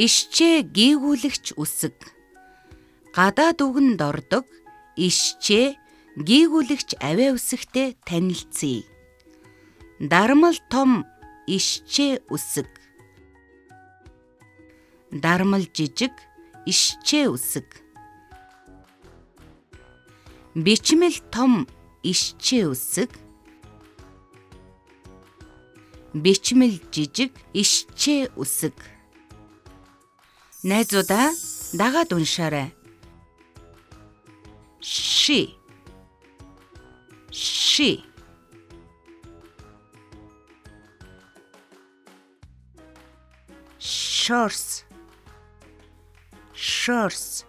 Ишчээ гийгүүлэгч үсэг. Гадаад үгэнд ордог ишчээ гийгүүлэгч авиа үсэгтэй танилцъя. Дармал том ишчээ үсэг. Дармал жижиг ишчээ үсэг. Бичмэл том ишчээ үсэг. Бичмэл жижиг ишчээ үсэг. Найзуудаа дагаад уншаарай. She. Shorts.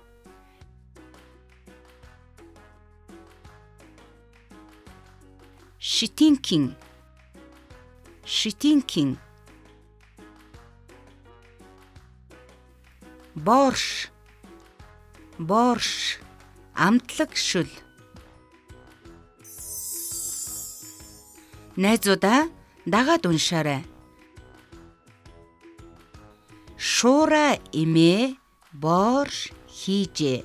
Thinking. Борш. Амтлаг шүл. Найзуудаа дагаад уншаарай. Шуура эмээ борш хийжээ.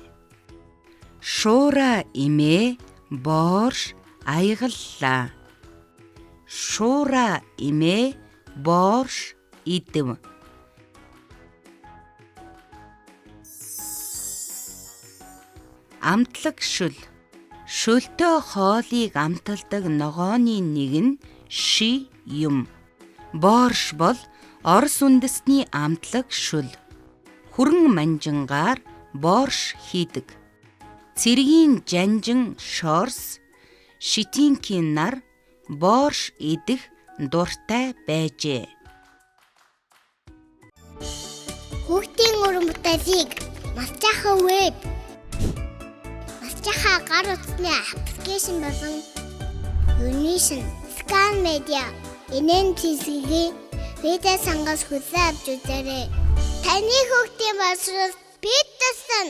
Шуура эмээ борш аягаллаа. Шуура эмээ борш идэв. Амтлаг шүл. Шөлтөө хоолыг амталдаг ногооны нэг нь ши юм. Борш бол Орос үндэстний амтлаг шүл. Хүрэн манжингаар борш хийдэг. Цэргийн жанжин шорс, шитинкийн нар борш идэх дуртай байжээ. Хүүхдийн уран бүтээлийг Масчахаа веб, Масчахаа гар утасны аппликейшн болон Univision, Scan Media, NNTC-ийн видео сангаас хүлээн авч үзээрэй. Таны хүүхдийн боловсрол бид тусна.